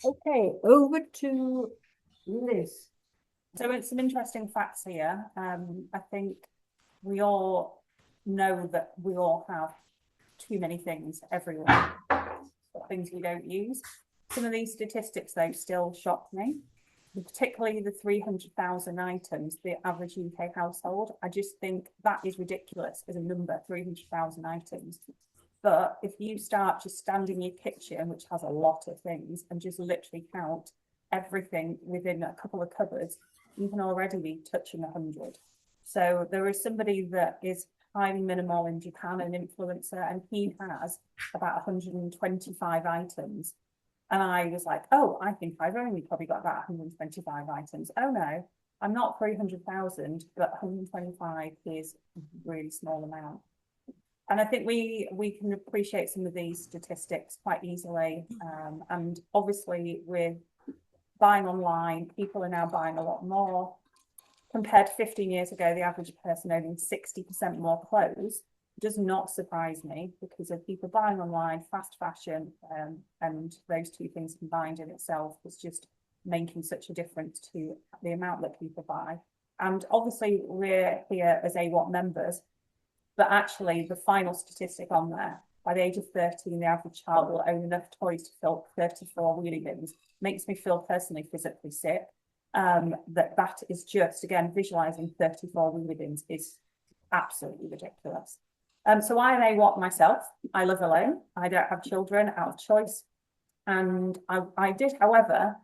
Okay, over to Liz. So it's some interesting facts here. I think we all know that we all have too many things everywhere, things we don't use. Some of these statistics, though, still shock me, particularly the 300,000 items, the average UK household. I just think that is ridiculous as a number, 300,000 items. But if you start just standing in your kitchen, which has a lot of things, and just literally count everything within a couple of cupboards, you can already be touching 100. So there is somebody that is highly minimal in Japan, an influencer, and he has about 125 items. And I was like, oh, I think I've only probably got about 125 items. Oh no, I'm not 300,000, but 125 is a really small amount. And I think we can appreciate some of these statistics quite easily. And obviously, with buying online, people are now buying a lot more. Compared to 15 years ago, the average person owning 60% more clothes does not surprise me because of people buying online, fast fashion, and those two things combined in itself is just making such a difference to the amount that people buy. And obviously, we're here as AWOC members, but actually, the final statistic on there, by the age of 13, the average child will own enough toys to fill 34 wheelie bins. Makes me feel personally physically sick. That is just, again, visualizing 34 wheelie bins is absolutely ridiculous. So I'm AWOC myself. I live alone. I don't have children out of choice. And I did, however,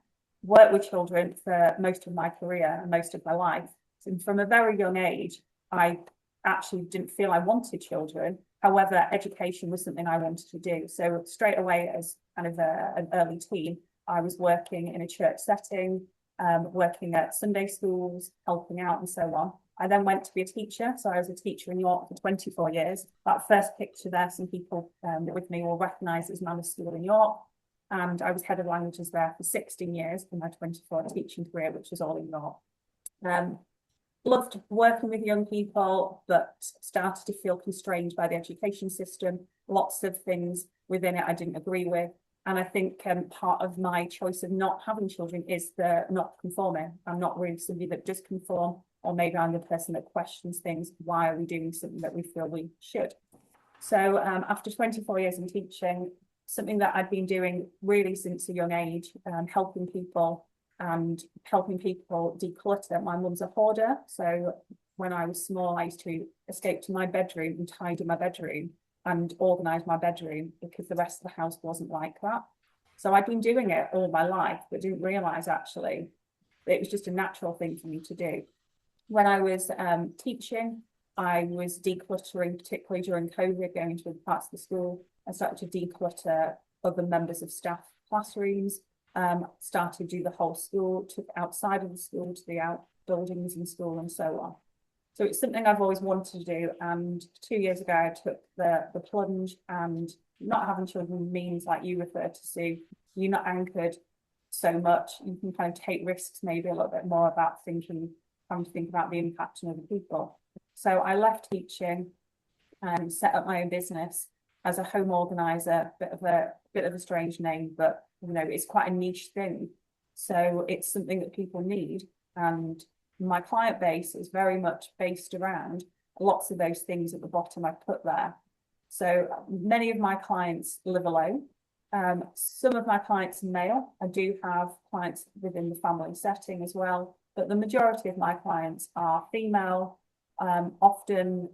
work with children for most of my career and most of my life. And from a very young age, I actually didn't feel I wanted children. However, education was something I wanted to do. So straight away, as kind of an early teen, I was working in a church setting, working at Sunday schools, helping out and so on. I then went to be a teacher. So I was a teacher in York for 24 years. That first picture there, some people with me will recognise as Manor School in York. And I was head of languages there for 16 years in my 24 teaching career, which was all in York. Loved working with young people, but started to feel constrained by the education system. Lots of things within it I didn't agree with. And I think part of my choice of not having children is the not conforming. I'm not really somebody that does conform, or maybe I'm the person that questions things. Why are we doing something that we feel we should? So after 24 years in teaching, something that I'd been doing really since a young age, helping people and helping people declutter. My mum's a hoarder. So when I was small, I used to escape to my bedroom and tidy my bedroom and organise my bedroom because the rest of the house wasn't like that. So I'd been doing it all my life, but didn't realise actually it was just a natural thing for me to do. When I was teaching, I was decluttering, particularly during COVID, going into parts of the school. I started to declutter other members of staff classrooms, started to do the whole school, took outside of the school to the outbuildings in school and so on. So it's something I've always wanted to do. And 2 years ago, I took the plunge, and not having children means, like you referred to, Sue, you're not anchored so much. You can kind of take risks maybe a little bit more about having to think about the impact on other people. So I left teaching and set up my own business as a home organizer, bit of a strange name, but it's quite a niche thing. So it's something that people need. And my client base is very much based around lots of those things at the bottom I put there. So many of my clients live alone. Some of my clients are male. I do have clients within the family setting as well, but the majority of my clients are female, often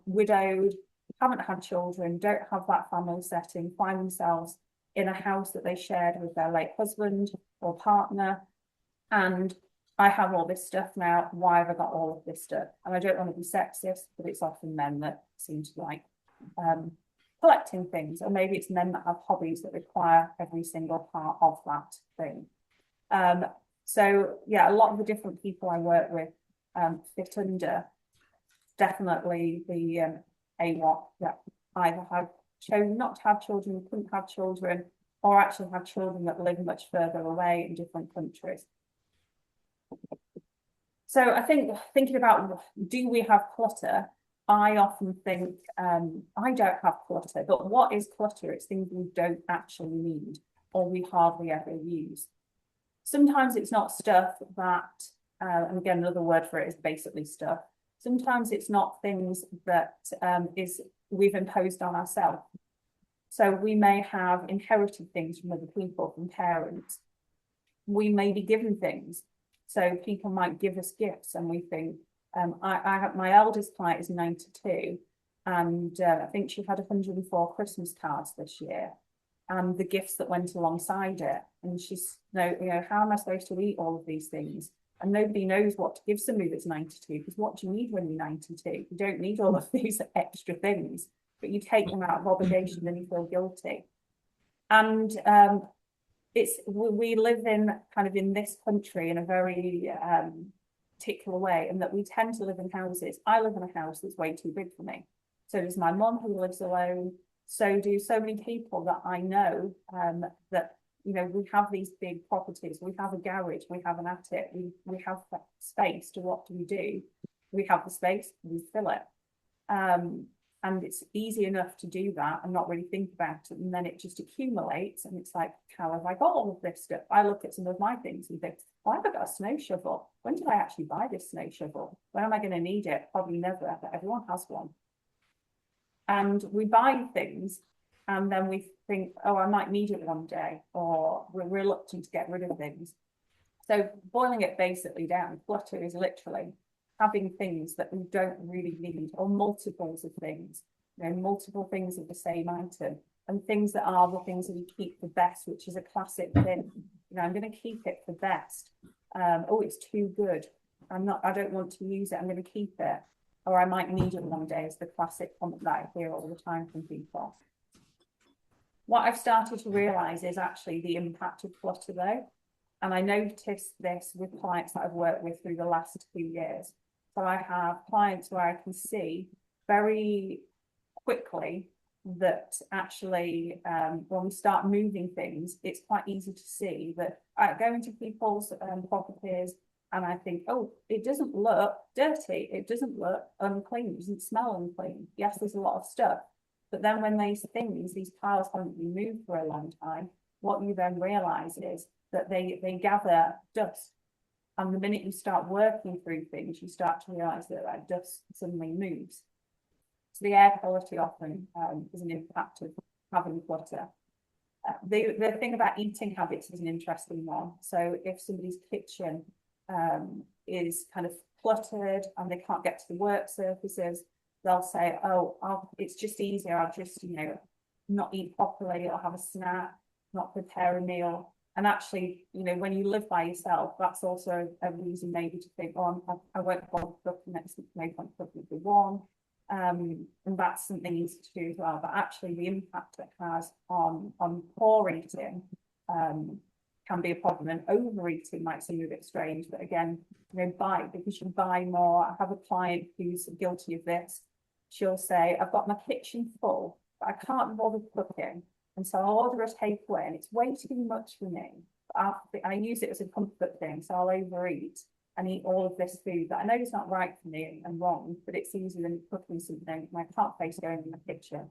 widowed, haven't had children, don't have that family setting, find themselves in a house that they shared with their late husband or partner. And I have all this stuff now. Why have I got all of this stuff? And I don't want to be sexist, but it's often men that seem to like collecting things, or maybe it's men that have hobbies that require every single part of that thing. So yeah, a lot of the different people I work with fit under definitely the AWOC that either have chosen not to have children, couldn't have children, or actually have children that live much further away in different countries. So I think thinking about, do we have clutter? I often think I don't have clutter, but what is clutter? It's things we don't actually need. or we hardly ever use. Sometimes it's not stuff that, and again, another word for it is basically stuff. Sometimes it's not things that we've imposed on ourselves. So we may have inherited things from other people, from parents. We may be given things. So people might give us gifts and we think, I have my eldest client is 92 and I think she had 104 Christmas cards this year and the gifts that went alongside it. And she's, how am I supposed to eat all of these things? And nobody knows what to give somebody that's 92 because what do you need when you're 92? You don't need all of these extra things, but you take them out of obligation and you feel guilty. And we live in kind of in this country in a very particular way, and that we tend to live in houses. I live in a house that's way too big for me. So does my mum, who lives alone. So do so many people that I know that, we have these big properties. We have a garage, we have an attic, we have space. So what do? We have the space, we fill it. And it's easy enough to do that and not really think about it. And then it just accumulates. And it's like, how have I got all of this stuff? I look at some of my things and think, why have I got a snow shovel? When did I actually buy this snow shovel? When am I going to need it? Probably never, but everyone has one. And we buy things and then we think, oh, I might need it one day, or we're reluctant to get rid of things. So boiling it basically down, clutter is literally having things that we don't really need, or multiples of things, multiple things of the same item, and things that are the things that we keep for best, which is a classic thing. I'm going to keep it for best. Oh, it's too good. I don't want to use it. I'm going to keep it, or I might need it one day. Is the classic comment that I hear all the time from people. What I've started to realize is actually the impact of clutter, though, and I noticed this with clients that I've worked with through the last 2 years. So I have clients where I can see very quickly that actually when we start moving things, it's quite easy to see that I go into people's properties and I think, oh, it doesn't look dirty, it doesn't look unclean, it doesn't smell unclean. Yes, there's a lot of stuff, but then when these piles haven't been moved for a long time, what you then realize is that they gather dust. And the minute you start working through things, you start to realize that that dust suddenly moves. So the air quality often is an impact of having clutter. The thing about eating habits is an interesting one. So if somebody's kitchen is kind of cluttered and they can't get to the work surfaces, they'll say, oh, it's just easier. I'll just, not eat properly or have a snack, not prepare a meal. And actually, when you live by yourself, that's also a reason maybe to think, oh, I won't bother cooking next week, no point cooking for one. And that's something easy to do as well. But actually, the impact it has on poor eating can be a problem. And overeating might seem a bit strange, but again, because you buy more. I have a client who's guilty of this. She'll say, I've got my kitchen full, but I can't bother cooking. And so I'll order a takeaway and it's way too much for me. But I use it as a comfort thing. So I'll overeat and eat all of this food that I know is not right for me and wrong, but it's easier than cooking something. And I can't face going in the kitchen.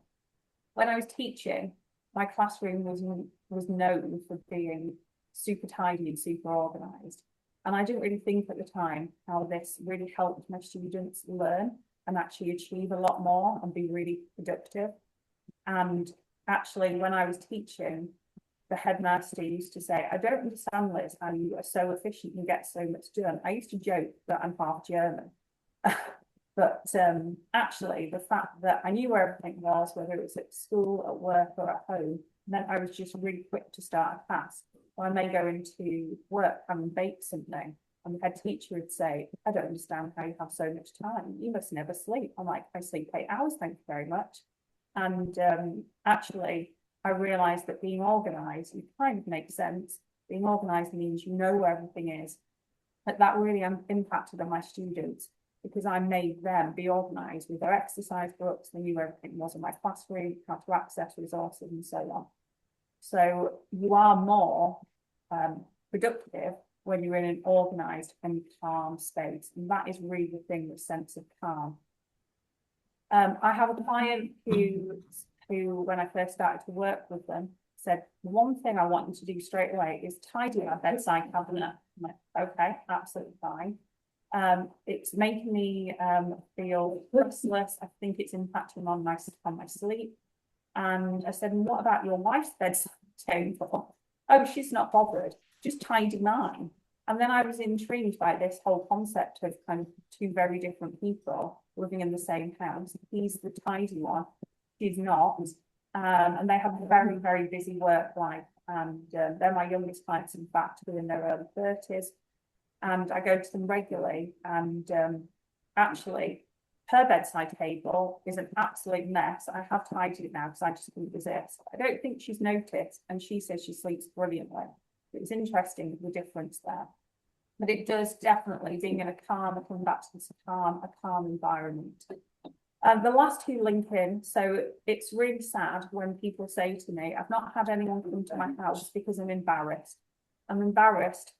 When I was teaching, my classroom was known for being super tidy and super organised. And I didn't really think at the time how this really helped my students learn and actually achieve a lot more and be really productive. And actually, when I was teaching, the headmaster used to say, I don't understand, Liz, how you are so efficient and get so much done. I used to joke that I'm half German. But actually, the fact that I knew where everything was, whether it was at school, at work, or at home, meant I was just really quick to start a task. Or I may go into work and bake something, and the head teacher would say, I don't understand how you have so much time. You must never sleep. I'm like, I sleep 8 hours, thank you very much. And actually, I realized that being organized, it kind of makes sense. Being organized means you know where everything is. But that really impacted on my students because I made them be organized with their exercise books. They knew where everything was in my classroom, how to access resources and so on. So you are more productive when you're in an organized and calm space. And that is really the thing, the sense of calm. I have a client who, when I first started to work with them, said, one thing I want you to do straight away is tidy our bedside cabinet. I'm like, okay, absolutely fine. It's making me feel restless. I think it's impacting on my sleep. And I said, and what about your wife's bedside table? Oh, she's not bothered, just tidy mine. And then I was intrigued by this whole concept of kind of two very different people living in the same house. He's the tidy one, she's not. And they have a very, very busy work life. And they're my youngest clients, in fact, who are in their early 30s. And I go to them regularly. And actually, her bedside table is an absolute mess. I have tidied it now because I just couldn't resist. I don't think she's noticed, and she says she sleeps brilliantly. It was interesting, the difference there. But it does definitely, being in a calm, I come back to this a calm environment. The last two link in, so it's really sad when people say to me, I've not had anyone come to my house because I'm embarrassed. I'm embarrassed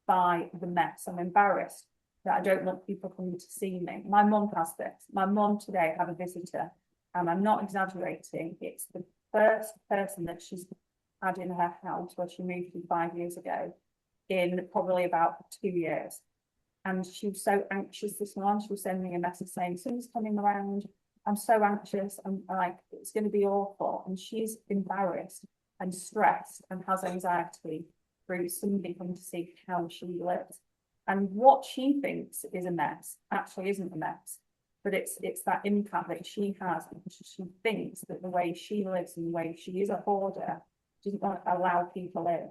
by the mess. I'm embarrassed that I don't want people coming to see me. My mum has this. My mum today had a visitor, and I'm not exaggerating. It's the first person that she's had in her house where she moved in 5 years ago, in probably about 2 years. And she was so anxious this morning. She was sending me a message saying, someone's coming around. I'm so anxious. I'm like, it's going to be awful. And she's embarrassed and stressed and has anxiety through somebody coming to see how she lives. And what she thinks is a mess actually isn't a mess. But it's that impact that she has, because she thinks that the way she lives and the way she is a hoarder doesn't want to allow people in.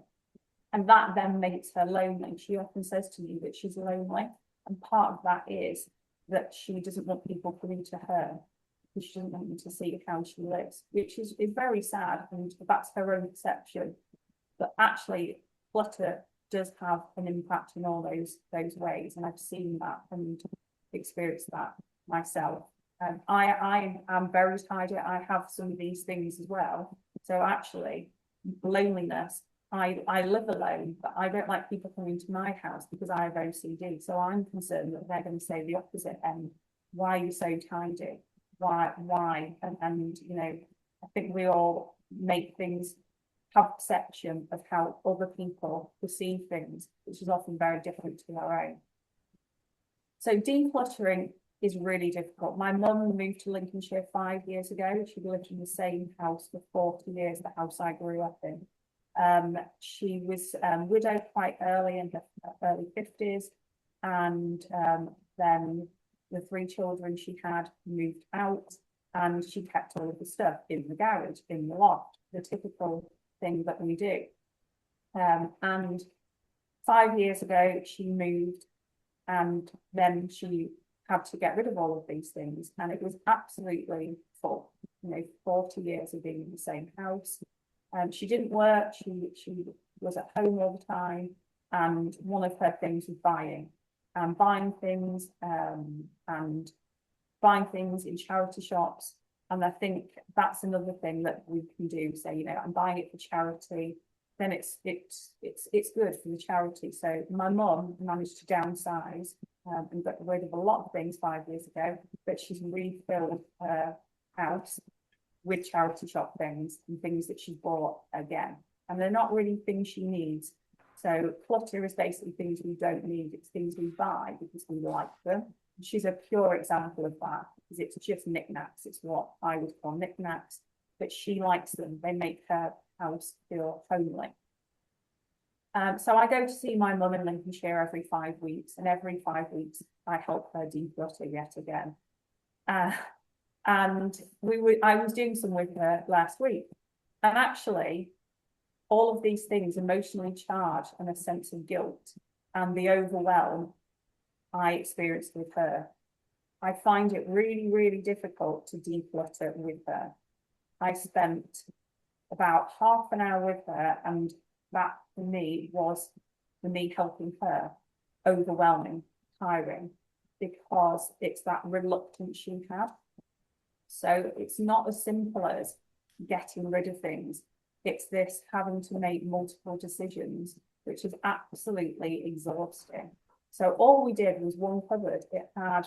And that then makes her lonely. She often says to me that she's lonely. And part of that is that she doesn't want people coming to her, because she doesn't want them to see how she lives, which is very sad. And that's her own perception. But actually, clutter does have an impact in all those ways. And I've seen that and experienced that myself. I am very tidy. I have some of these things as well. So actually, loneliness, I live alone, but I don't like people coming to my house because I have OCD. So I'm concerned that they're going to say the opposite end. Why are you so tidy? Why? And you know, I think we all make things, have perception of how other people perceive things, which is often very different to our own. So decluttering is really difficult. My mum moved to Lincolnshire 5 years ago. She lived in the same house for 40 years, the house I grew up in. She was widowed quite early, in her early 50s, and then the 3 children she had moved out, and she kept all of the stuff in the garage, in the loft, the typical thing that we do. And 5 years ago she moved, and then she had to get rid of all of these things, and it was absolutely full. You know, 40 years of being in the same house. She didn't work, she was at home all the time, and one of her things was buying things in charity shops. And I think that's another thing that we can do. Say, you know, I'm buying it for charity, then it's good for the charity. So my mum managed to downsize and got rid of a lot of things 5 years ago, but she's refilled her house with charity shop things and things that she bought again. And they're not really things she needs. So clutter is basically things we don't need. It's things we buy because we like them. She's a pure example of that, because it's just knickknacks. It's what I would call knickknacks, but she likes them. They make her house feel homely. So I go to see my mum in Lincolnshire every 5 weeks, and every 5 weeks I help her declutter yet again. And I was doing some with her last week, and actually all of these things emotionally charge and a sense of guilt and the overwhelm I experienced with her. I find it really, really difficult to declutter with her. I spent about half an hour with her, and that for me was, for me helping her, overwhelming, tiring, because it's that reluctance she had. So it's not as simple as getting rid of things. It's this having to make multiple decisions, which is absolutely exhausting. So all we did was one cupboard. It had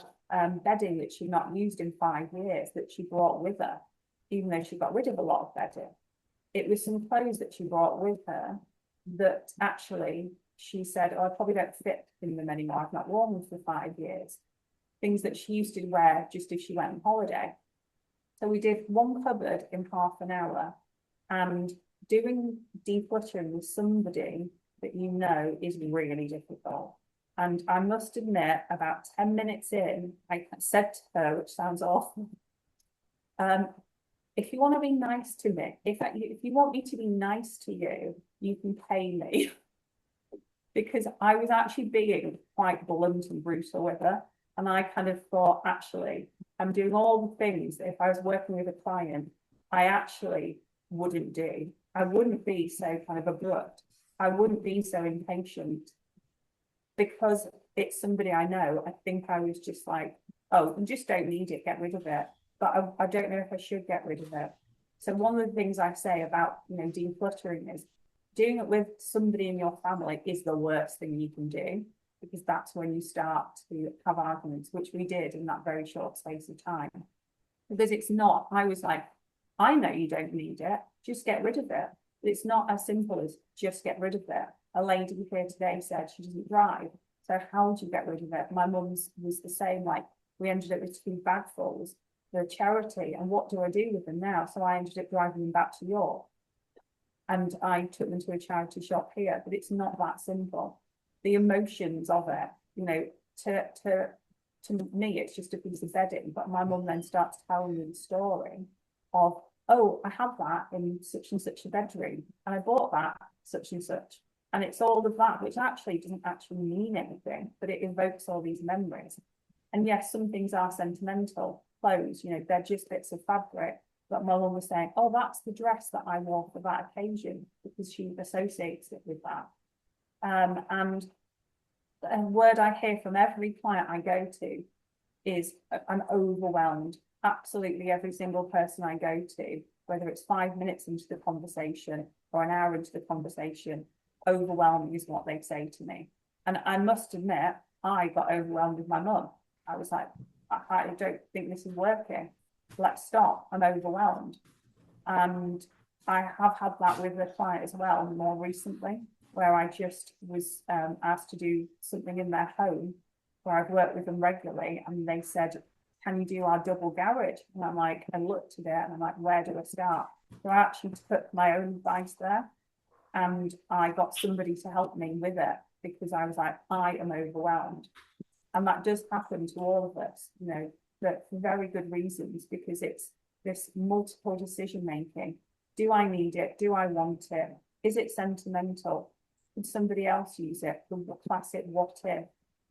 bedding that she'd not used in 5 years that she brought with her, even though she got rid of a lot of bedding. it was some clothes that she brought with her that actually she said, oh, I probably don't fit in them anymore. I've not worn them for 5 years. Things that she used to wear just if she went on holiday. So we did one cupboard in half an hour, and doing decluttering with somebody that you know is really difficult. And I must admit, about 10 minutes in, I said to her, which sounds awful, if you want to be nice to me, if you want me to be nice to you, you can pay me. Because I was actually being quite blunt and brutal with her. And I kind of thought, actually, I'm doing all the things that if I was working with a client, I actually wouldn't do. I wouldn't be so kind of abrupt. I wouldn't be so impatient. Because it's somebody I know, I think I was just like, oh, you just don't need it, get rid of it. But I don't know if I should get rid of it. So one of the things I say about, decluttering is doing it with somebody in your family is the worst thing you can do, because that's when you start to have arguments, which we did in that very short space of time. Because it's not, I was like, I know you don't need it, just get rid of it. But it's not as simple as just get rid of it. A lady here today said she doesn't drive. So how do you get rid of it? My mum's was the same, like we ended up with 2 bagfuls. They're a charity, and what do I do with them now? So I ended up driving them back to York. And I took them to a charity shop here, but it's not that simple. The emotions of it, to me, it's just a piece of bedding. But my mum then starts telling me the story of, oh, I have that in such and such a bedroom, and I bought that such and such. And it's all of that, which actually doesn't actually mean anything, but it evokes all these memories. And yes, some things are sentimental. Clothes, they're just bits of fabric. But my mum was saying, oh, that's the dress that I wore for that occasion, because she associates it with that. And a word I hear from every client I go to is I'm overwhelmed. Absolutely every single person I go to, whether it's 5 minutes into the conversation or an hour into the conversation, overwhelming is what they say to me. And I must admit, I got overwhelmed with my mum. I was like, I don't think this is working. Let's stop. I'm overwhelmed. And I have had that with a client as well more recently, where I just was asked to do something in their home where I've worked with them regularly, and they said, can you do our double garage? And I'm like, I looked at it and I'm like, where do I start? So I actually took my own advice there, and I got somebody to help me with it, because I was like, I am overwhelmed. And that does happen to all of us, but for very good reasons, because it's this multiple decision making. Do I need it? Do I want it? Is it sentimental? Could somebody else use it? The classic what if?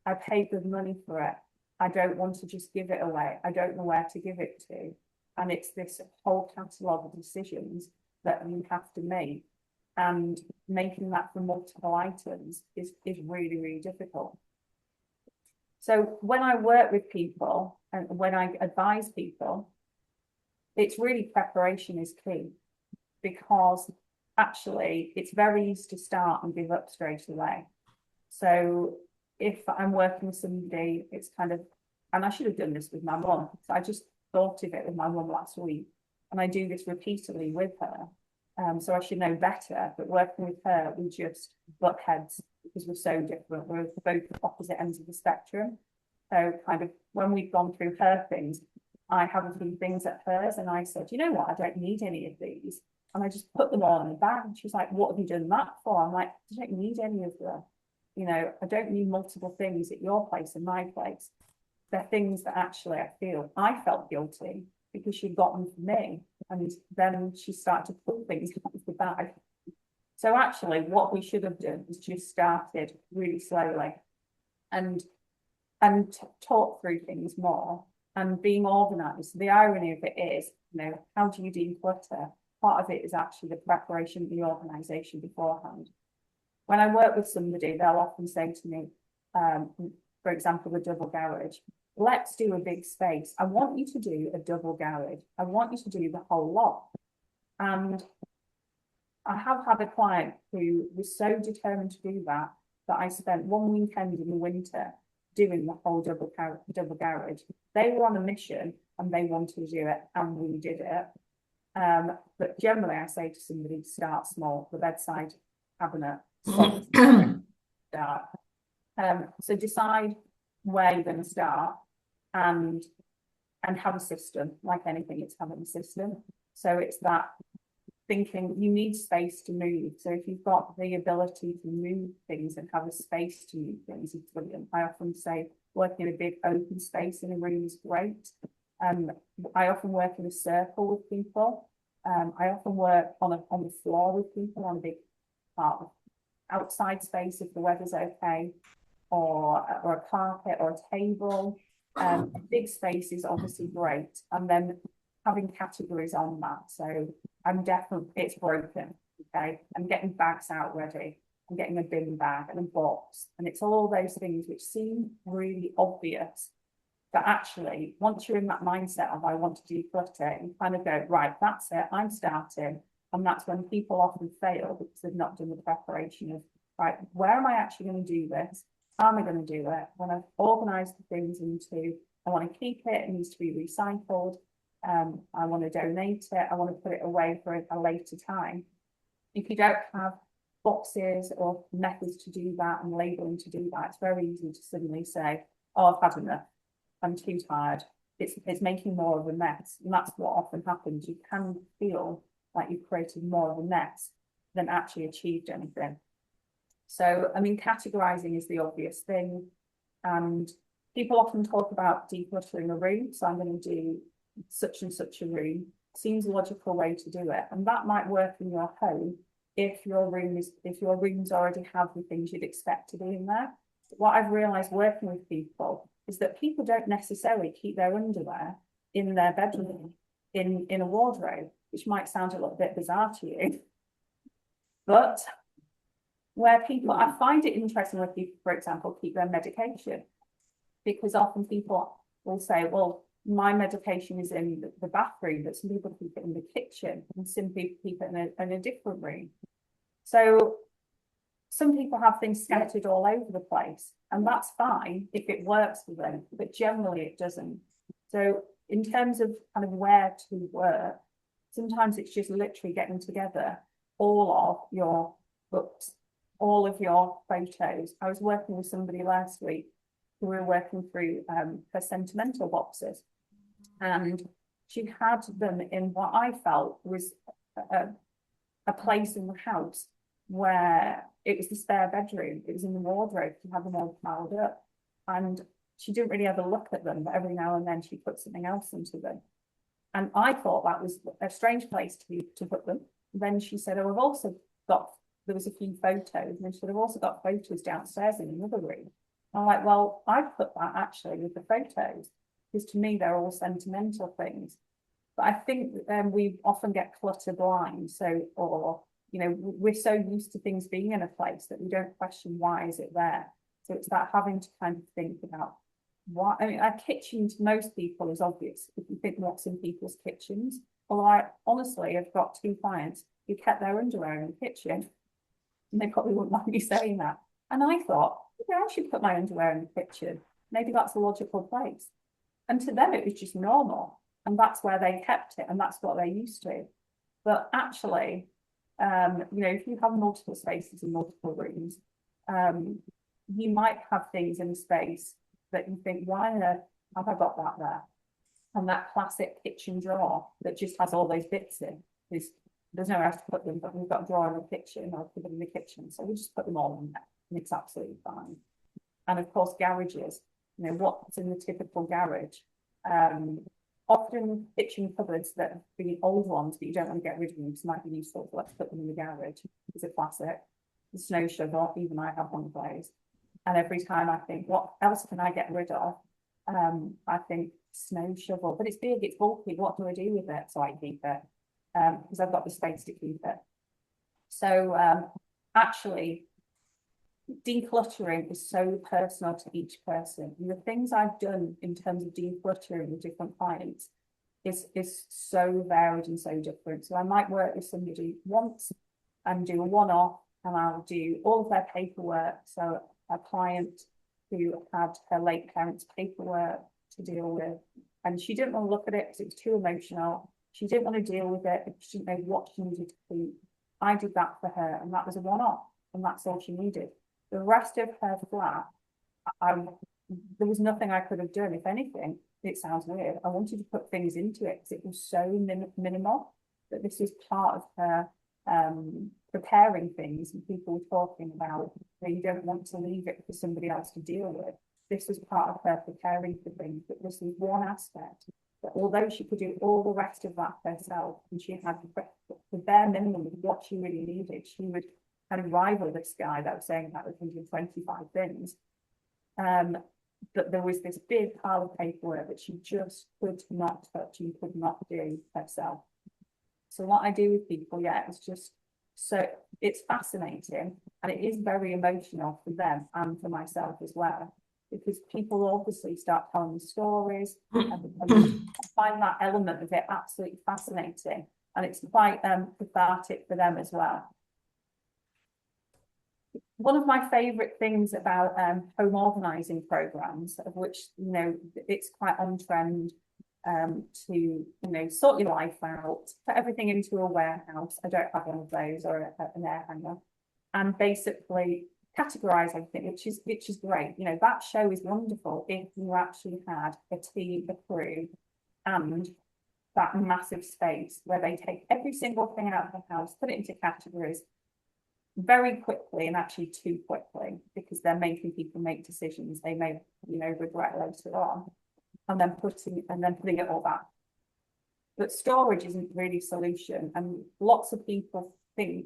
I paid good money for it. I don't want to just give it away. I don't know where to give it to. And it's this whole catalogue of decisions that you have to make. And making that for multiple items is really, really difficult. So when I work with people and when I advise people, it's really preparation is key, because actually it's very easy to start and give up straight away. So if I'm working with somebody, it's kind of, and I should have done this with my mum, so I just thought of it with my mum last week, and I do this repeatedly with her. So I should know better, but working with her, we just butt heads because we're so different. We're both opposite ends of the spectrum. So kind of when we've gone through her things, I have a few things at hers, and I said, you know what, I don't need any of these. And I just put them all in the bag. And she's like, what have you done that for? I'm like, I don't need any of them. I don't need multiple things at your place and my place. They're things that actually I felt guilty because she got them for me. And then she started to pull things out of the bag. So actually what we should have done is just started really slowly and talk through things more and being organised. The irony of it is, how do you declutter? Part of it is actually the preparation of the organisation beforehand. When I work with somebody, they'll often say to me, for example, the double garage, let's do a big space. I want you to do a double garage. I want you to do the whole lot. And I have had a client who was so determined to do that, that I spent one weekend in the winter doing the whole double garage. They were on a mission and they wanted to do it, and we did it. But generally I say to somebody, start small, the bedside cabinet, start. So decide where you're going to start and have a system. Like anything, it's having a system. So it's that thinking you need space to move. So if you've got the ability to move things and have a space to move things, it's brilliant. I often say working in a big open space in a room is great. I often work in a circle with people. I often work on the floor with people on a big part of outside space if the weather's okay, or a carpet or a table. Big space is obviously great, and then having categories on that. So I'm definitely, it's broken. Okay, I'm getting bags out ready. I'm getting a bin bag and a box, and it's all those things which seem really obvious. But actually, once you're in that mindset of I want to declutter, you kind of go, right, that's it, I'm starting. And that's when people often fail because they've not done the preparation of, right, where am I actually going to do this? How am I going to do it? When I've organised the things into, I want to keep it, it needs to be recycled. I want to donate it, I want to put it away for a later time. If you don't have boxes or methods to do that and labelling to do that, it's very easy to suddenly say, oh, I've had enough. I'm too tired. It's making more of a mess. And that's what often happens. You can feel like you've created more of a mess than actually achieved anything. So, I mean, categorizing is the obvious thing. And people often talk about decluttering a room. So I'm going to do such and such a room. Seems a logical way to do it. And that might work in your home if your rooms already have the things you'd expect to be in there. What I've realized working with people is that people don't necessarily keep their underwear in their bedroom, in a wardrobe, which might sound a little bit bizarre to you. But where people, I find it interesting when people, for example, keep their medication, because often people will say, well, my medication is in the bathroom, but some people keep it in the kitchen, and some people keep it in a different room. So some people have things scattered all over the place, and that's fine if it works for them, but generally it doesn't. So in terms of kind of where to work, sometimes it's just literally getting together all of your books, all of your photos. I was working with somebody last week who we were working through her sentimental boxes, and she had them in what I felt was a place in the house where it was the spare bedroom. It was in the wardrobe. She had them all piled up, and she didn't really ever look at them, but every now and then she put something else into them. And I thought that was a strange place to put them. Then she said, oh, I've also got, there was a few photos, and then she said, I've also got photos downstairs in another room. I'm like, well, I put that actually with the photos, because to me, they're all sentimental things. But I think we often get clutter blind. So, or, you know, we're so used to things being in a place that we don't question why is it there. So it's that having to kind of think about why. I mean, our kitchen to most people is obvious if you think what's in people's kitchens. Well, I honestly have got 2 clients who kept their underwear in the kitchen, and they probably wouldn't like me saying that. And I thought, yeah, I should put my underwear in the kitchen. Maybe that's a logical place. And to them, it was just normal. And that's where they kept it, and that's what they're used to. But actually, you know, if you have multiple spaces and multiple rooms, you might have things in space that you think, why on earth have I got that there? And that classic kitchen drawer that just has all those bits in, there's nowhere else to put them, but we've got a drawer in the kitchen, or put them in the kitchen. So we just put them all in there, and it's absolutely fine. And of course, garages, you know, what's in the typical garage? Often kitchen cupboards that are the old ones, but you don't want to get rid of them, so might be useful. So let's put them in the garage. It's a classic. The snow shovel, even I have one of those. And every time I think, what else can I get rid of? I think snow shovel, but it's big, it's bulky. What do I do with it? So I keep it because I've got the space to keep it. So actually, decluttering is so personal to each person. And the things I've done in terms of decluttering with different clients is so varied and so different. So I might work with somebody once and do a one-off, and I'll do all of their paperwork. So a client who had her late parents' paperwork to deal with, and she didn't want to look at it because it was too emotional. She didn't want to deal with it because she didn't know what she needed to keep. I did that for her, and that was a one-off, and that's all she needed. The rest of her flat, there was nothing I could have done. If anything, it sounds weird, I wanted to put things into it because it was so minimal that this was part of her preparing things, and people were talking about that you don't want to leave it for somebody else to deal with. This was part of her preparing for things, but this was one aspect that although she could do all the rest of that herself, and she had the bare minimum of what she really needed, she would kind of rival this guy that was saying about 125 things. But there was this big pile of paperwork that she just could not touch and could not do herself. So what I do with people, yeah, it's just, so it's fascinating, and it is very emotional for them and for myself as well, because people obviously start telling me stories, and I find that element of it absolutely fascinating, and it's quite cathartic for them as well. One of my favourite things about home organising programmes, of which, you know, it's quite on trend to, you know, sort your life out, put everything into a warehouse. I don't have one of those, or an air hanger, and basically categorise everything, which is great. You know, that show is wonderful if you actually had a team, a crew, and that massive space where they take every single thing out of the house, put it into categories very quickly, and actually too quickly, because they're making people make decisions they may, you know, regret later on, and then putting it all back. But storage isn't really a solution, and lots of people think,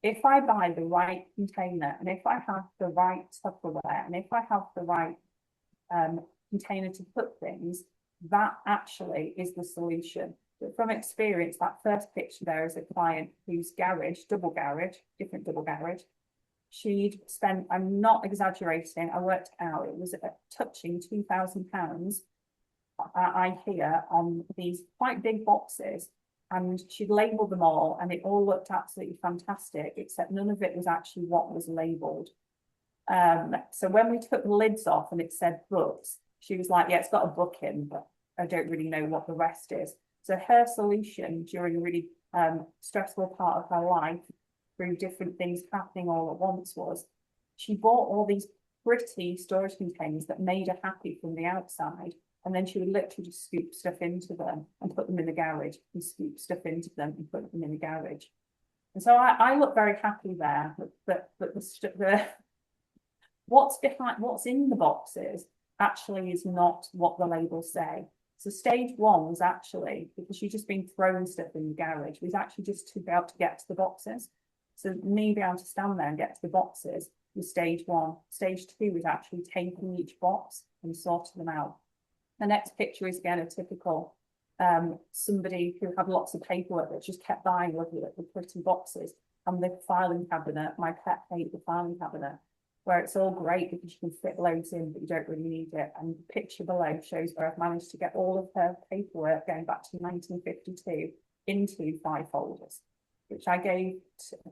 if I buy the right container, and if I have the right Tupperware, and if I have the right container to put things, that actually is the solution. But from experience, that first picture there is a client whose garage, different double garage, she'd spent, I'm not exaggerating, I worked out, it was touching £2,000 I hear on these quite big boxes, and she'd labelled them all, and it all looked absolutely fantastic, except none of it was actually what was labelled. So when we took the lids off and it said books, she was like, yeah, it's got a book in, but I don't really know what the rest is. So her solution during a really stressful part of her life, through different things happening all at once, was she bought all these pretty storage containers that made her happy from the outside, and then she would literally just scoop stuff into them and put them in the garage, and scoop stuff into them and put them in the garage. And so I look very happy there, but what's behind, what's in the boxes actually is not what the labels say. So stage one was actually, because she'd just been throwing stuff in the garage, was actually just to be able to get to the boxes. So me being able to stand there and get to the boxes was stage one. Stage two was actually taking each box and sorting them out. The next picture is again a typical somebody who had lots of paperwork that just kept buying lovely little pretty boxes. And the filing cabinet, my pet hate the filing cabinet, where it's all great because you can fit loads in, but you don't really need it. And the picture below shows where I've managed to get all of her paperwork going back to 1952 into 5 folders, which I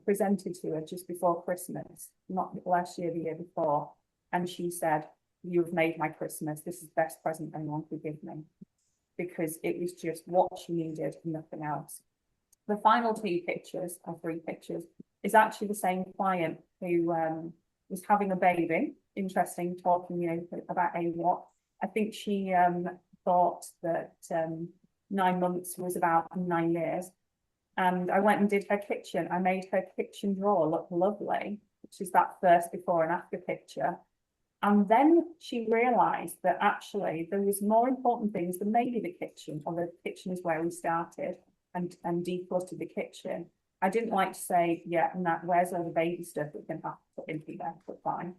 presented to her just before Christmas, not last year, the year before. And she said, "You've made my Christmas. This is the best present anyone could give me," because it was just what she needed and nothing else. The final 2 pictures, or 3 pictures, is actually the same client who was having a baby. Interesting, talking, you know, about AWOC. I think she thought that 9 months was about 9 years. And I went and did her kitchen. I made her kitchen drawer look lovely, which is that first before and after picture. And then she realised that actually there was more important things than maybe the kitchen, or the kitchen is where we started, and decluttered the kitchen. I didn't like to say, yeah, and that where's all the baby stuff that can have to put into there, but fine.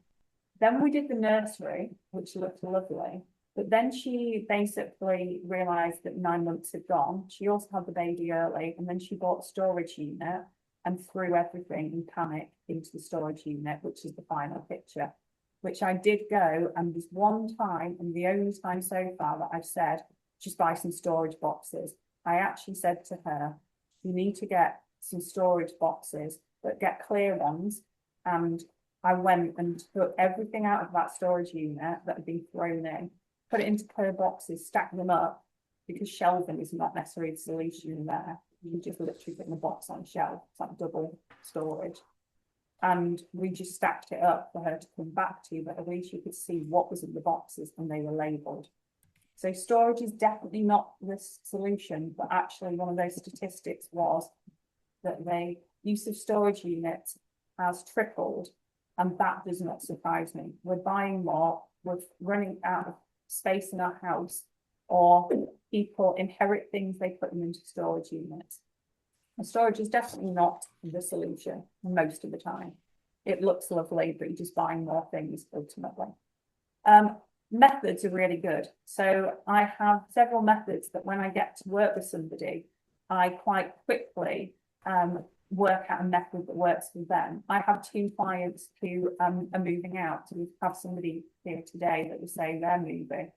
Then we did the nursery, which looked lovely. But then she basically realised that 9 months had gone. She also had the baby early, and then she bought a storage unit and threw everything in panic into the storage unit, which is the final picture, which I did go, and there's one time, and the only time so far, that I've said, just buy some storage boxes. I actually said to her, you need to get some storage boxes, but get clear ones. And I went and took everything out of that storage unit that had been thrown in, put it into clear boxes, stacked them up, because shelving is not necessarily the solution there. You just literally put in a box on a shelf. It's like double storage. And we just stacked it up for her to come back to, but at least you could see what was in the boxes and they were labelled. So storage is definitely not the solution, but actually one of those statistics was that the use of storage units has tripled, and that does not surprise me. We're buying more, we're running out of space in our house, or people inherit things, they put them into storage units. And storage is definitely not the solution most of the time. It looks lovely, but you're just buying more things ultimately. Methods are really good. So I have several methods that when I get to work with somebody, I quite quickly work out a method that works for them. I have 2 clients who are moving out. So we have somebody here today that was saying they're moving.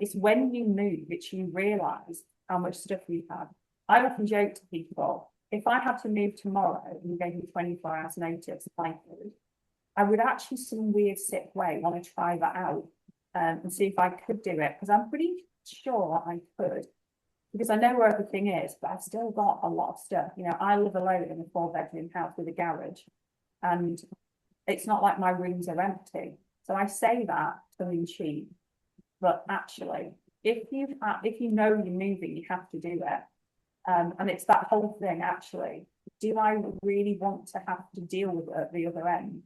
It's when you move that you realise how much stuff you have. I often joke to people, if I had to move tomorrow and gave me 24 hours notice, I would actually some weird sick way want to try that out and see if I could do it, because I'm pretty sure I could, because I know where everything is, but I've still got a lot of stuff. You know, I live alone in a 4-bedroom house with a garage, and it's not like my rooms are empty. So I say that tongue in cheek, but actually, if you know you're moving, you have to do it. And it's that whole thing, actually. Do I really want to have to deal with it at the other end?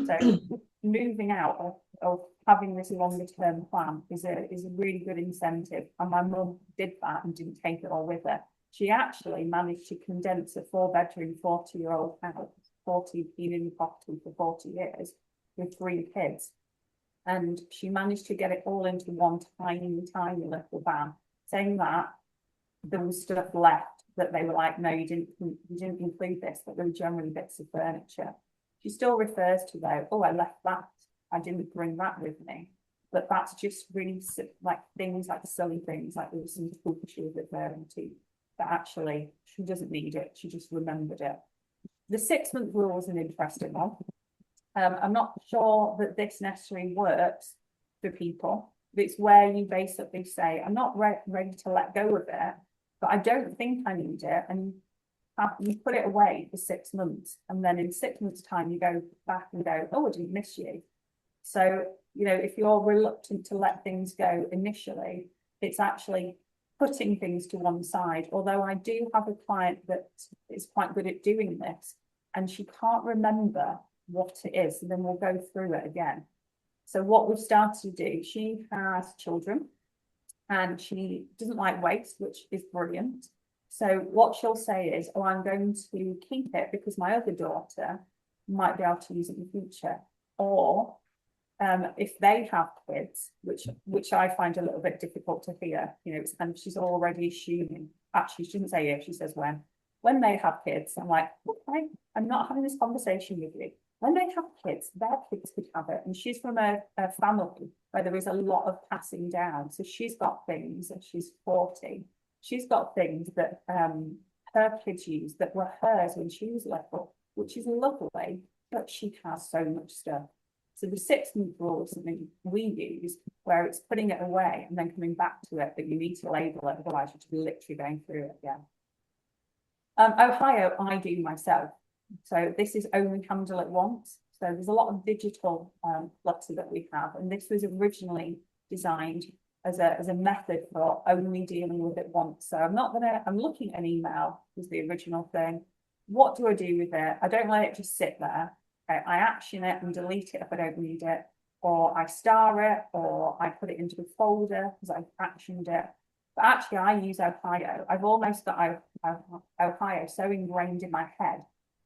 So moving out of having this longer term plan is a really good incentive. And my mum did that and didn't take it all with her. She actually managed to condense a 4-bedroom, 40-year-old house, been in the property for 40 years with 3 kids. And she managed to get it all into one tiny, tiny little van, saying that there was stuff left that they were like, no, you didn't include this, but there were generally bits of furniture. She still refers to though, oh, I left that, I didn't bring that with me. But that's just really like things like silly things, like there was some food she was referring to, but actually she doesn't need it, she just remembered it. The 6-month rule is an interesting one. I'm not sure that this necessarily works for people, but it's where you basically say, I'm not ready to let go of it, but I don't think I need it, and you put it away for 6 months, and then in 6 months' time you go back and go, oh, I didn't miss you. So, you know, if you're reluctant to let things go initially, it's actually putting things to one side. Although I do have a client that is quite good at doing this, and she can't remember what it is, and then we'll go through it again. So what we've started to do, she has children, and she doesn't like waste, which is brilliant. So what she'll say is, oh, I'm going to keep it because my other daughter might be able to use it in the future. Or if they have kids, which I find a little bit difficult to hear, you know, and she's already assuming, actually she didn't say if, she says when they have kids, I'm like, okay, I'm not having this conversation with you. When they have kids, their kids could have it. And she's from a family where there is a lot of passing down. So she's got things, and she's 40. She's got things that her kids use that were hers when she was little, which is lovely, but she has so much stuff. So the 6-month rule is something we use where it's putting it away and then coming back to it, but you need to label it, otherwise you're just literally going through it again. Ohio, I do myself. So this is only handle it once. So there's a lot of digital clutter that we have, and this was originally designed as a method for only dealing with it once. So I'm looking at an email, was the original thing. What do I do with it? I don't let it just sit there. I action it and delete it if I don't need it, or I star it, or I put it into a folder because I've actioned it. But actually I use Ohio. I've almost got Ohio so ingrained in my head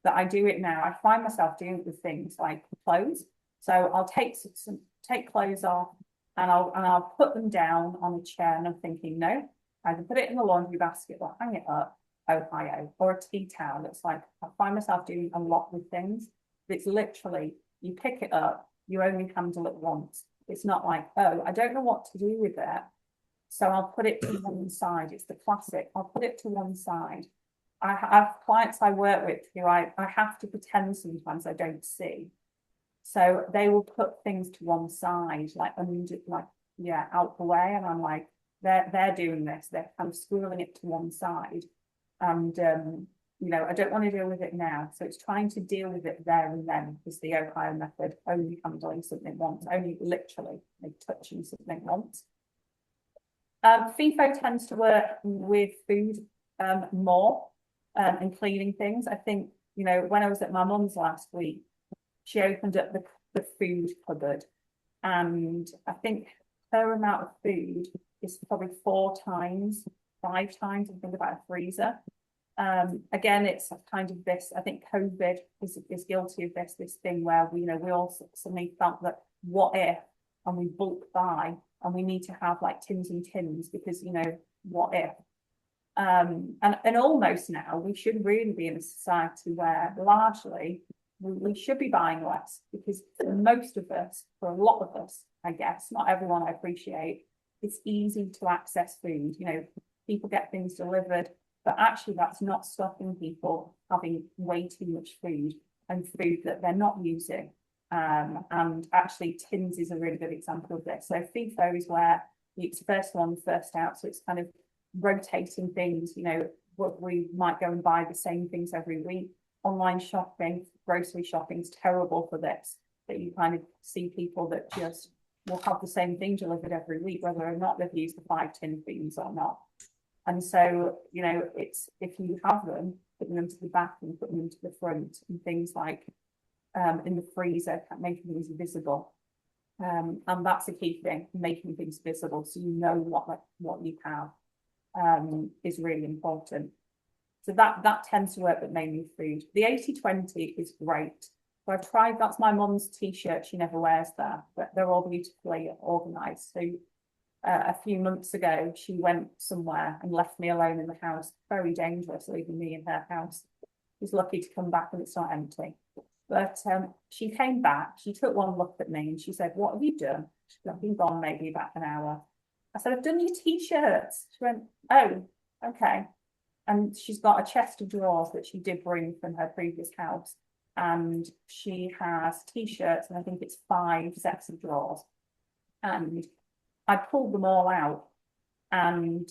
that I do it now. I find myself doing it with things like clothes. So I'll take clothes off, and I'll put them down on a chair, and I'm thinking, no, either put it in the laundry basket or hang it up, Ohio, or a tea towel. It's like I find myself doing a lot with things. It's literally, you pick it up, you only handle it once. It's not like, oh, I don't know what to do with it, so I'll put it to one side. It's the classic, I'll put it to one side. I have clients I work with who I have to pretend sometimes I don't see. So they will put things to one side, like out the way, and I'm like, they're doing this, they're kind of squirreling it to one side. And you know, I don't want to deal with it now. So it's trying to deal with it there and then is the Ohio method, only handling something once, only literally like touching something once. FIFO tends to work with food more and cleaning things. I think, you know, when I was at my mum's last week, she opened up the food cupboard, and I think her amount of food is probably 4 times, 5 times, I think, about a freezer. Again, it's kind of this, I think COVID is guilty of this thing where we, you know, we all suddenly felt that what if, and we bulk buy, and we need to have like tins and tins because, you know, what if? And almost now we should really be in a society where largely we should be buying less, because for most of us, for a lot of us, I guess, not everyone, I appreciate, it's easy to access food. You know, people get things delivered, but actually that's not stopping people having way too much food and food that they're not using. And actually tins is a really good example of this. So FIFO is where it's first one, first out. So it's kind of rotating things, you know, what we might go and buy the same things every week. Online shopping, grocery shopping is terrible for this, that you kind of see people that just will have the same thing delivered every week, whether or not they've used the 5 tin things or not. And so, you know, it's, if you have them, putting them to the back and putting them to the front, and things like in the freezer, making things visible. And that's a key thing, making things visible so you know what you have is really important. So that tends to work, but mainly food. The 80-20 is great. So I've tried, that's my mum's t-shirt, she never wears that, but they're all beautifully organised. So a few months ago, she went somewhere and left me alone in the house. Very dangerous, leaving me in her house. She's lucky to come back and it's not empty. But she came back, she took one look at me and she said, "What have you done?" I've been gone maybe about an hour. I said, "I've done your t-shirts." She went, "Oh, okay." And she's got a chest of drawers that she did bring from her previous house. And she has t-shirts, and I think it's 5 sets of drawers. And I pulled them all out and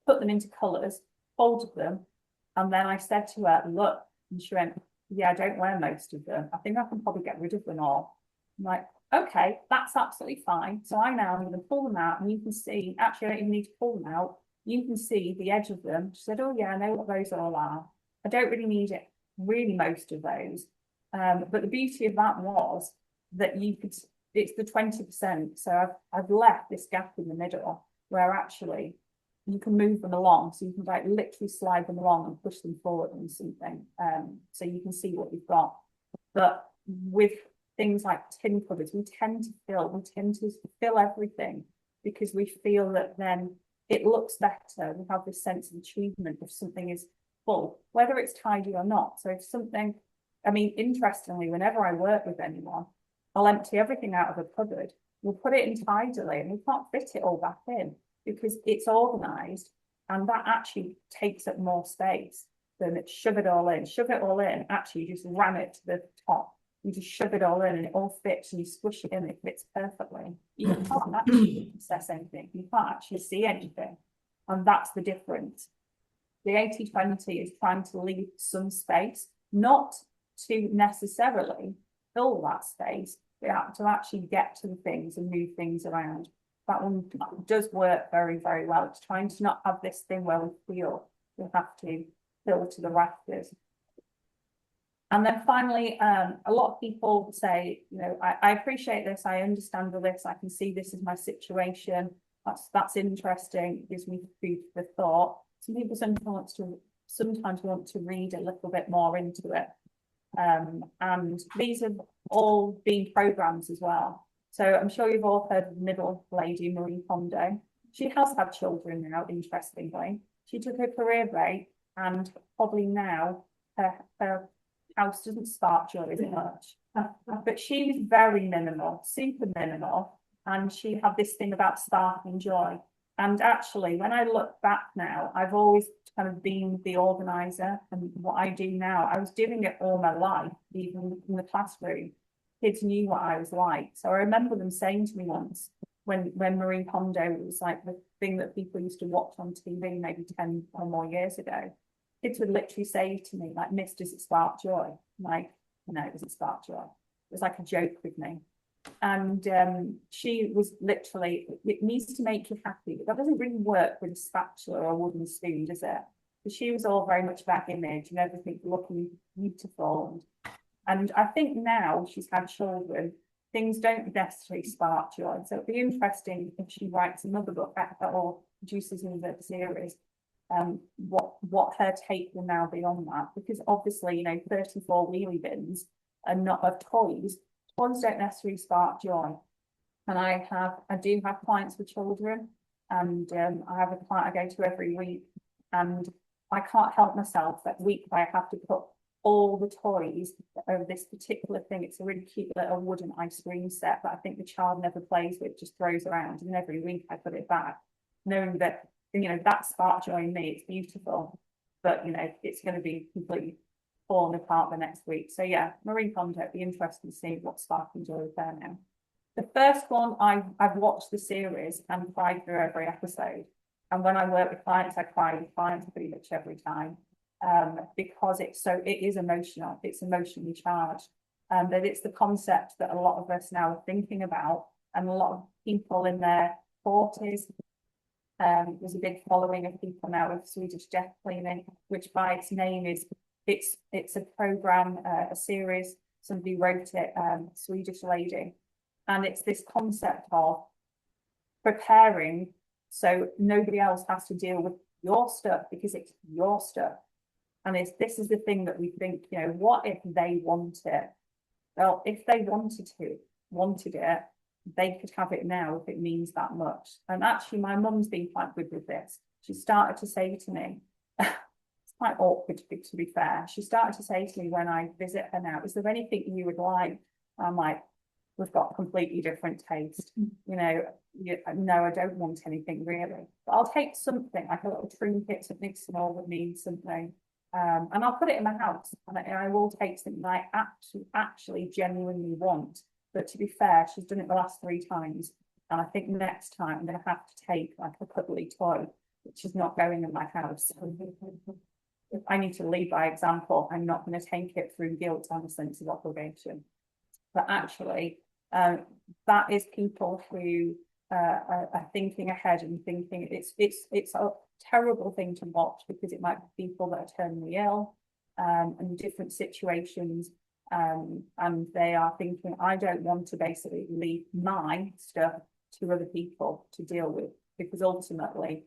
put them into colours, folded them. And then I said to her, "Look," and she went, "Yeah, I don't wear most of them. I think I can probably get rid of them all." I'm like, "Okay, that's absolutely fine." So I now am going to pull them out, and you can see, actually I don't even need to pull them out. You can see the edge of them. She said, "Oh yeah, I know what those all are. I don't really need it, really most of those." But the beauty of that was that you could, it's the 20%. So I've left this gap in the middle where actually you can move them along. So you can like literally slide them along and push them forward and something. So you can see what you've got. But with things like tin cupboards, we tend to fill everything because we feel that then it looks better. We have this sense of achievement if something is full, whether it's tidy or not. So if something, I mean, interestingly, whenever I work with anyone, I'll empty everything out of a cupboard. We'll put it in tidily and we can't fit it all back in because it's organised, and that actually takes up more space than it shove it all in. Shove it all in, actually you just ram it to the top. You just shove it all in and it all fits, and you squish it in, it fits perfectly. You can't actually access anything. You can't actually see anything. And that's the difference. The 80-20 is trying to leave some space, not to necessarily fill that space, but to actually get to the things and move things around. That one does work very, very well. It's trying to not have this thing where we feel we have to fill to the rafters. And then finally, a lot of people say, you know, I appreciate this, I understand all this, I can see this is my situation. That's interesting, it gives me food for thought. Some people sometimes want to read a little bit more into it. And these have all been programs as well. So I'm sure you've all heard of the middle lady, Marie Kondo. She has had children now, interestingly. She took a career break, and probably now her house doesn't spark joy as much. But she was very minimal, super minimal. And she had this thing about sparking joy. And actually, when I look back now, I've always kind of been the organiser, and what I do now, I was doing it all my life, even in the classroom. Kids knew what I was like. So I remember them saying to me once, when Marie Kondo was like the thing that people used to watch on TV maybe 10 or more years ago. Kids would literally say to me, like, Miss, does it spark joy? I'm like, no, it doesn't spark joy. It was like a joke with me. And she was literally, it needs to make you happy, but that doesn't really work with a spatula or a wooden spoon, does it? But she was all very much about image and everything looking beautiful. And I think now she's had children, things don't necessarily spark joy. So it'd be interesting if she writes another book or produces another series, what her take will now be on that. Because obviously, 34 wheelie bins and not of toys don't necessarily spark joy. And I do have clients with children, and I have a client I go to every week, and I can't help myself that week I have to put all the toys of this particular thing. It's a really cute little wooden ice cream set that I think the child never plays with, just throws around, and every week I put it back, knowing that that spark joy in me, it's beautiful, but it's going to be completely falling apart the next week. So yeah, Marie Kondo, it'd be interesting to see what sparking joy is there now. The first one, I've watched the series and cried through every episode. And when I work with clients, I cry with clients pretty much every time, because it is emotional. It's emotionally charged. But it's the concept that a lot of us now are thinking about, and a lot of people in their 40s. There's a big following of people now of Swedish death cleaning, which by its name is, it's a program, a series. Somebody wrote it, Swedish lady, and it's this concept of preparing so nobody else has to deal with your stuff because it's your stuff. And this is the thing that we think, what if they want it? Well, if they wanted it, they could have it now if it means that much. And actually, my mum's been quite good with this. She started to say to me, it's quite awkward to be fair. She started to say to me when I visit her now, is there anything you would like? I'm like, we've got completely different taste. No, I don't want anything really. But I'll take something, like a little trinket, something small that means something. And I'll put it in my house, and I will take something I actually genuinely want. But to be fair, she's done it the last 3 times. And I think next time I'm going to have to take like a cuddly toy, which is not going in my house. If I need to lead by example, I'm not going to take it through guilt and a sense of obligation. But actually, that is people who are thinking ahead and thinking it's a terrible thing to watch, because it might be people that are terminally ill and different situations. And they are thinking, I don't want to basically leave my stuff to other people to deal with, because ultimately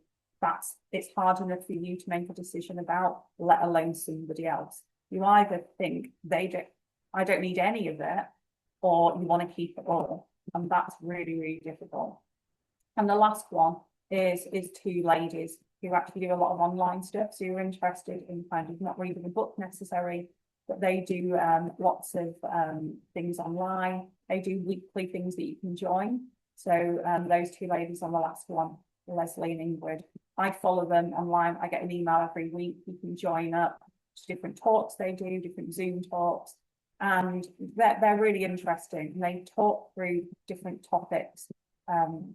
it's hard enough for you to make a decision about, let alone somebody else. You either think I don't need any of it, or you want to keep it all. And that's really, really difficult. And the last one is 2 ladies who actually do a lot of online stuff. So you're interested in kind of not reading a book necessarily, but they do lots of things online. They do weekly things that you can join. So those 2 ladies on the last one, Leslie and Ingrid, I follow them online. I get an email every week. You can join up to different talks they do, different Zoom talks. And they're really interesting. They talk through different topics.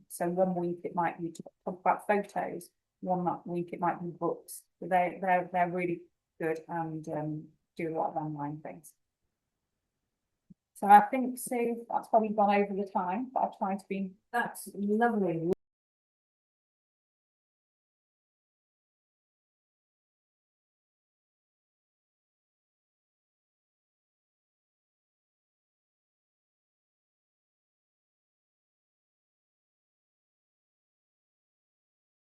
So one week it might be to talk about photos. One week it might be books. So they're really good and do a lot of online things. So I think, Sue, that's probably gone over the time, but I've tried to be. That's lovely.